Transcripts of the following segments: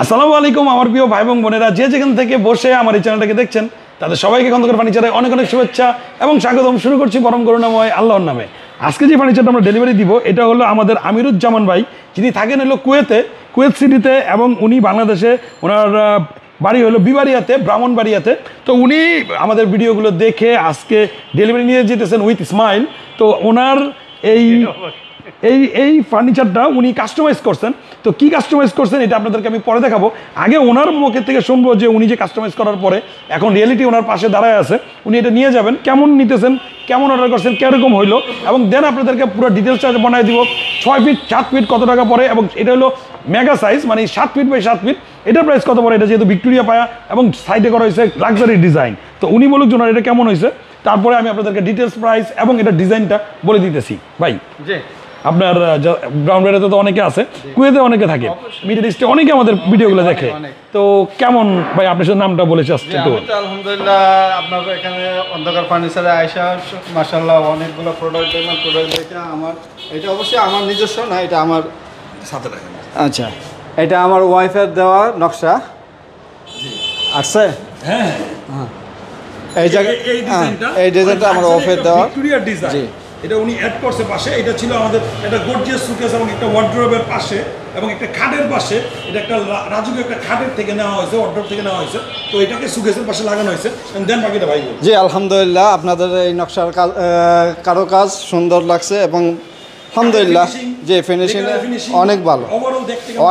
আসসালামু আলাইকুম আমার প্রিয় ভাই এবং বোনেরা, যে যেখান থেকে বসে আমার এই চ্যানেলটাকে দেখছেন তাদের সবাইকে খন্দকার ফার্নিচারে অনেক অনেক শুভেচ্ছা এবং স্বাগতম। শুরু করছি পরম করুণাময় আল্লাহর নামে। আজকে যে ফার্নিচারটা আমরা ডেলিভারি দিব এটা হলো আমাদের আমিরুজ্জামান ভাই, যিনি থাকেন হলো কুয়েত সিটিতে, এবং উনি বাংলাদেশে, ওনার বাড়ি হলো বিবাড়িয়াতে, ব্রাহ্মণবাড়িয়াতে। তো উনি আমাদের ভিডিওগুলো দেখে আজকে ডেলিভারি নিয়ে যেতেছেন উইথ স্মাইল। তো ওনার এই ফার্নিচারটা উনি কাস্টমাইজ করছেন। তো কি কাস্টমাইজ করছেন এটা আপনাদেরকে আমি পরে দেখাবো। আগে ওনার মুখের থেকে শুনবো যে উনি যে কাস্টমাইজ করার পরে এখন রিয়েলিটি ওনার পাশে দাঁড়ায় আছে, উনি এটা নিয়ে যাবেন, কেমন নিতেছেন, কেমন অর্ডার করছেন, কীরকম হইলো, এবং দেন আপনাদেরকে পুরো ডিটেলসটা বানিয়ে দিব। 6 ফিট 7 ফিট কত টাকা পড়ে, এবং এটা হলো মেগা সাইজ, মানে 7 ফিট বাই 7 ফিট। এটার প্রাইস কত পড়ে, এটা যেহেতু ভিক্টোরিয়া পায়া এবং সাইডে করা হয়েছে লাক্সারি ডিজাইন। তো উনি বলুক জন্য এটা কেমন হয়েছে, তারপরে আমি আপনাদেরকে ডিটেলস প্রাইস এবং এটা ডিজাইনটা বলে দিতেছি। ভাই আপনার গ্রাউন্ড এরিয়াতে তো অনেকে আছে, কুয়েতে অনেকে থাকে, মিডল ইস্টে অনেকে আমাদের ভিডিওগুলো দেখে। তো কেমন ভাই আপনার সাথে নামটা বলেছে আসছে একটু? আলহামদুলিল্লাহ, আপনার এখানে অন্ধকার ফার্নিচারে আয়সা মাশাআল্লাহ অনেকগুলো প্রোডাক্ট দেখে আমার এটা অবশ্যই আমার নিজস্ব না, এটা আমার সাথে রাখেন। আচ্ছা, এটা আমার ওয়াইফের দেওয়া নকশা আসছে। হ্যাঁ হ্যাঁ, এই ডিজাইনটা আমার ওয়াইফের দেওয়া ভিক্টোরিয়া ডিজাইন। এটা উনি অ্যাড করছে পাশে। এটা ছিল আমাদের একটা গর্জিয়াস সুটকেস এবং একটা ওয়ার্ড্রোবের পাশে এবং একটা খাটের পাশে। এটা একটা রাজুকে একটা খাটের থেকে নেওয়া হয়েছে, ওয়ার্ড্রোব থেকে নেওয়া হয়েছে। তো এটাকে সুটকেসের পাশে লাগানো হয়েছে। দেন বাকিটা ভাই বলুন। জি আলহামদুলিল্লাহ, আপনাদের এই নকশার কারো কাজ সুন্দর লাগছে এবং আলহামদুলিল্লাহ যে ফিনিশিং অনেক ভালো,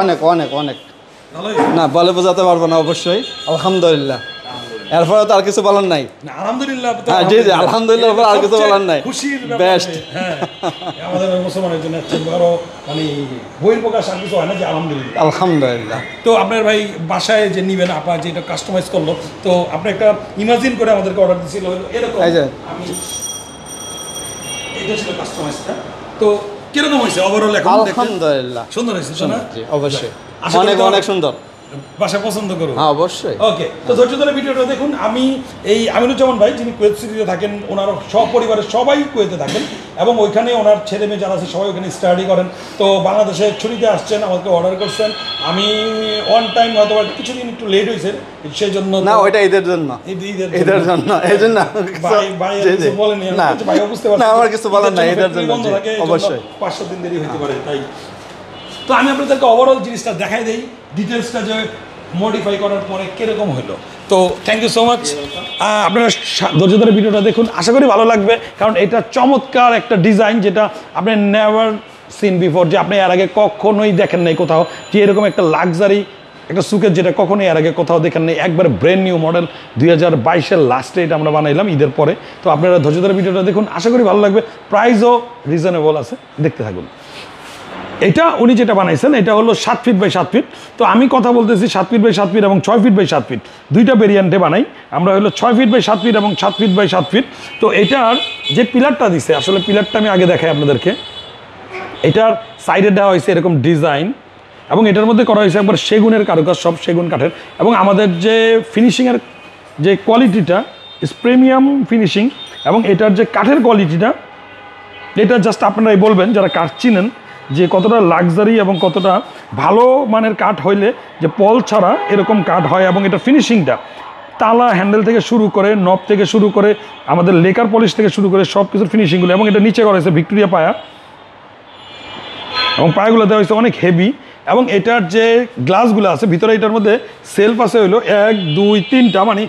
অনেক অনেক অনেক না বলে বোঝাতে পারবো না অবশ্যই। আলহামদুলিল্লাহ, এরপরে তো আর কিছু বলার নাই। আলহামদুলিল্লাহ, হ্যাঁ জি জি আলহামদুলিল্লাহ, আর কিছু বলার নাই। খুশির বেস্ট। হ্যাঁ, আমাদের মুসলমানের জন্য একটা বড় মানে বইয়ের প্রকাশ আর কিছু হয় না, যে আলহামদুলিল্লাহ। আলহামদুলিল্লাহ। তো আপনার ভাই বাসায় যে নিবেন, আপা যে এটা কাস্টমাইজ করলো, তো আপনি একটা ইমাজিন করে আমাদেরকে অর্ডার দিয়েছিল এরকম। আমি এটা ছিল কাস্টমাইজটা। তো কিরকম হয়েছে ওভারঅল? এখন আলহামদুলিল্লাহ সুন্দর হয়েছে না? জি অবশ্যই, অনেক অনেক সুন্দর। বাসা পছন্দ করুন? হ্যাঁ অবশ্যই। ওকে, তো ধৈর্য ধরে ভিডিওটা দেখুন। আমি এই আমিরুজ্জামান ভাই, যিনি কুয়েত সিটিতে থাকেন, ওনার সপরিবারের সবাই কুয়েতে থাকেন এবং ওইখানে ওনার ছেলে মেয়ে যারা আছে সবাই ওখানে স্টাডি করেন। তো বাংলাদেশে ছুটিতে আসছেন, আমাকে অর্ডার করছেন। আমি অন টাইম হয়তো কিছুদিন একটু লেট হয়েছে, সেই জন্য না ওইটা ঈদের জন্য, ঈদের জন্য এই জন্য বলেনি। ভাই বুঝতে পারছি, আমার কিছু বলার নাই, ঈদের জন্য অবশ্যই 5-7 দিন দেরি হতে পারে। তাই তো আমি আপনাদেরকে ওভারঅল জিনিসটা দেখাই দিই, ডিটেলসটা যে মডিফাই করার পরে কীরকম হলো। তো থ্যাংক ইউ সো মাচ। আপনারা ধৈর্য ধরে ভিডিওটা দেখুন, আশা করি ভালো লাগবে, কারণ এটা চমৎকার একটা ডিজাইন যেটা আপনি নেভার সিন বিফোর, যে আপনি এর আগে কখনোই দেখেন নাই কোথাও, যে এরকম একটা লাক্সারি একটা সুকেস যেটা কখনোই এর আগে কোথাও দেখেন নাই। একবার ব্র্যান্ড নিউ মডেল 2022-এর লাস্টে এটা আমরা বানাইলাম ঈদের পরে। তো আপনারা ধৈর্য ধরে ভিডিওটা দেখুন, আশা করি ভালো লাগবে। প্রাইসও রিজনেবল আছে, দেখতে থাকুন। এটা উনি যেটা বানাইছেন এটা হলো 7 ফিট বাই 7 ফিট। তো আমি কথা বলতেছি 7 ফিট বাই 7 ফিট এবং 6 ফিট বাই 7 ফিট, দুইটা ভেরিয়েন্টে বানাই আমরা। হলো 6 ফিট বাই 7 ফিট এবং 7 ফিট বাই 7 ফিট। তো এটার যে পিলারটা দিছে, আসলে পিলারটা আমি আগে দেখাই আপনাদেরকে। এটার সাইডে দেওয়া হয়েছে এরকম ডিজাইন, এবং এটার মধ্যে করা হয়েছে একবার সেগুনের কারুকাজ, সব সেগুন কাঠের। এবং আমাদের যে ফিনিশিংয়ের যে কোয়ালিটিটা ইস প্রিমিয়াম ফিনিশিং, এবং এটার যে কাঠের কোয়ালিটিটা, এটা জাস্ট আপনারাই বলবেন যারা কাঠ চিনেন যে কতটা লাক্সারি এবং কতটা ভালো মানের কাঠ হইলে যে পল ছাড়া এরকম কাঠ হয়। এবং এটা ফিনিশিংটা তালা হ্যান্ডেল থেকে শুরু করে, নব থেকে শুরু করে, আমাদের লেকার পলিশ থেকে শুরু করে সব কিছুর ফিনিশিংগুলো। এবং এটা নিচে করা হয়েছে ভিক্টোরিয়া পায়া, এবং পায়াগুলো দেওয়া হয়েছে অনেক হেভি। এবং এটার যে গ্লাসগুলো আছে ভিতরে, এটার মধ্যে সেলফ আছে হইলো 1, 2, 3টা, মানে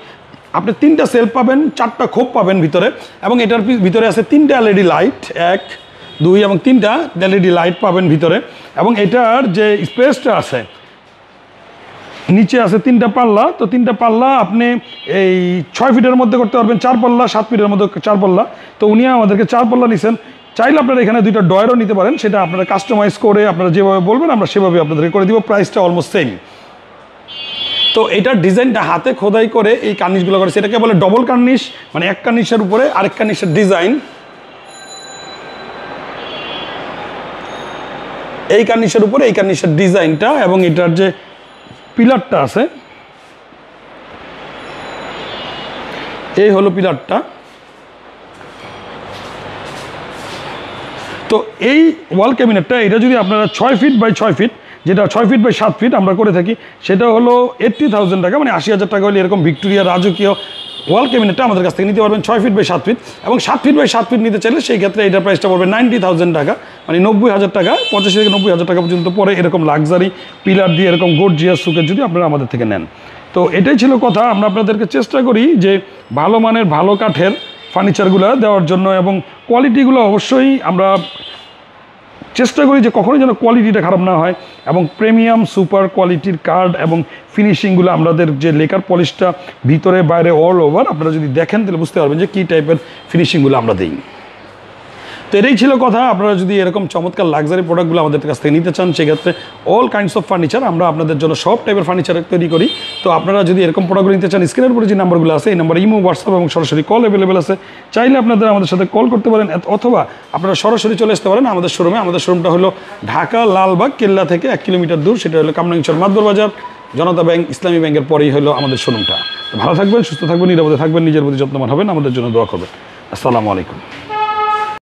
আপনি 3টা সেলফ পাবেন, 4টা খোপ পাবেন ভিতরে। এবং এটার ভিতরে আছে 3টা এলইডি লাইট, 1, 2 এবং 3টা এলইডি লাইট পাবেন ভিতরে। এবং এটার যে স্পেসটা আছে, নিচে আছে 3টা পাল্লা। তো 3টা পাল্লা আপনি এই 6 ফিটের মধ্যে করতে পারবেন, 4 পাল্লা, 7 ফিটের মধ্যে 4 পাল্লা। তো উনি আমাদেরকে 4 পাল্লা নিছেন। চাইলে আপনারা এখানে 2টা ডয়ারও নিতে পারেন, সেটা আপনারা কাস্টমাইজ করে আপনারা যেভাবে বলবেন আমরা সেভাবে আপনাদেরকে করে দিব। প্রাইসটা অলমোস্ট সেম। তো এটার ডিজাইনটা হাতে খোদাই করে এই কার্নিশগুলো করে, সেটাকে বলে ডবল কার্নিশ, মানে এক কার্নিশের উপরে আরেক কার্নিশের ডিজাইন। এই কার্নিশের উপরে এই কার্নিশের ডিজাইনটা, এবং এটার যে পিলারটা আছে, এই হলো পিলারটা। তো এই ওয়াল ক্যাবিনেটটা, এটা যদি আপনারা 6 ফিট বাই 6 ফিট যেটা 6 ফিট বাই 7 ফিট আমরা করে থাকি, সেটা হলো 80,000 টাকা, মানে 80,000 টাকা হলে এরকম ভিক্টোরিয়া রাজকীয় ওয়াল ক্যাবিনেটটা আমাদের কাছ থেকে নিতে পারবেন 6 ফিট বাই 7 ফিট, এবং 7 ফিট বাই 7 ফিট নিতে চাইলে সেই ক্ষেত্রে এটার প্রাইসটা পড়বে 90,000 টাকা, মানে 90,000 টাকা, 85 থেকে 90,000 টাকা পর্যন্ত পরে এরকম লাক্সারি পিলার দিয়ে এরকম গর্জিয়াস সুকের যদি আপনারা আমাদের থেকে নেন। তো এটাই ছিল কথা। আমরা আপনাদেরকে চেষ্টা করি যে ভালো মানের ভালো কাঠের ফার্নিচারগুলো দেওয়ার জন্য, এবং কোয়ালিটিগুলো অবশ্যই আমরা চেষ্টা করি যে কখনোই যেন কোয়ালিটিটা খারাপ না হয়, এবং প্রিমিয়াম সুপার কোয়ালিটির কার্ড এবং ফিনিশিংগুলো আমাদের যে লেকার পলিশটা ভিতরে বাইরে অল ওভার আপনারা যদি দেখেন তাহলে বুঝতে পারবেন যে কী টাইপের ফিনিশিংগুলো আমরা দিই। তো এটাই ছিল কথা। আপনারা যদি এরকম চমৎকার লাক্সারি প্রোডাক্টগুলো আমাদের কাছ থেকে নিতে চান, সেক্ষেত্রে অল কাইন্ডস অফ ফার্নিচার আমরা আপনাদের জন্য সব টাইপের ফার্নিচার তৈরি করি। তো আপনারা যদি এরকম প্রোডাক্টগুলো নিতে চান, স্ক্রিনের উপরে যে নাম্বারগুলো আছে এই নাম্বারে ইমো, হোয়াটসঅ্যাপ এবং সরাসরি কল অ্যাভেলেবেল আছে। চাইলে আপনাদের আমাদের সাথে কল করতে পারেন, অথবা আপনারা সরাসরি চলে আসতে পারেন আমাদের শোরুমে। আমাদের শোরুমটা হলো ঢাকা লালবাগ কেল্লা থেকে 1 কিলোমিটার দূর, সেটা হলো কামরাঙ্গীরচর মাদবর বাজার, জনতা ব্যাংক, ইসলামী ব্যাংকের পরেই হলো আমাদের শোরুমটা। ভালো থাকবেন, সুস্থ থাকবেন, নিরাপদে থাকবেন, নিজের প্রতি যত্নবান হবেন, আমাদের জন্য দোয়া করবেন। আসসালামু আলাইকুম।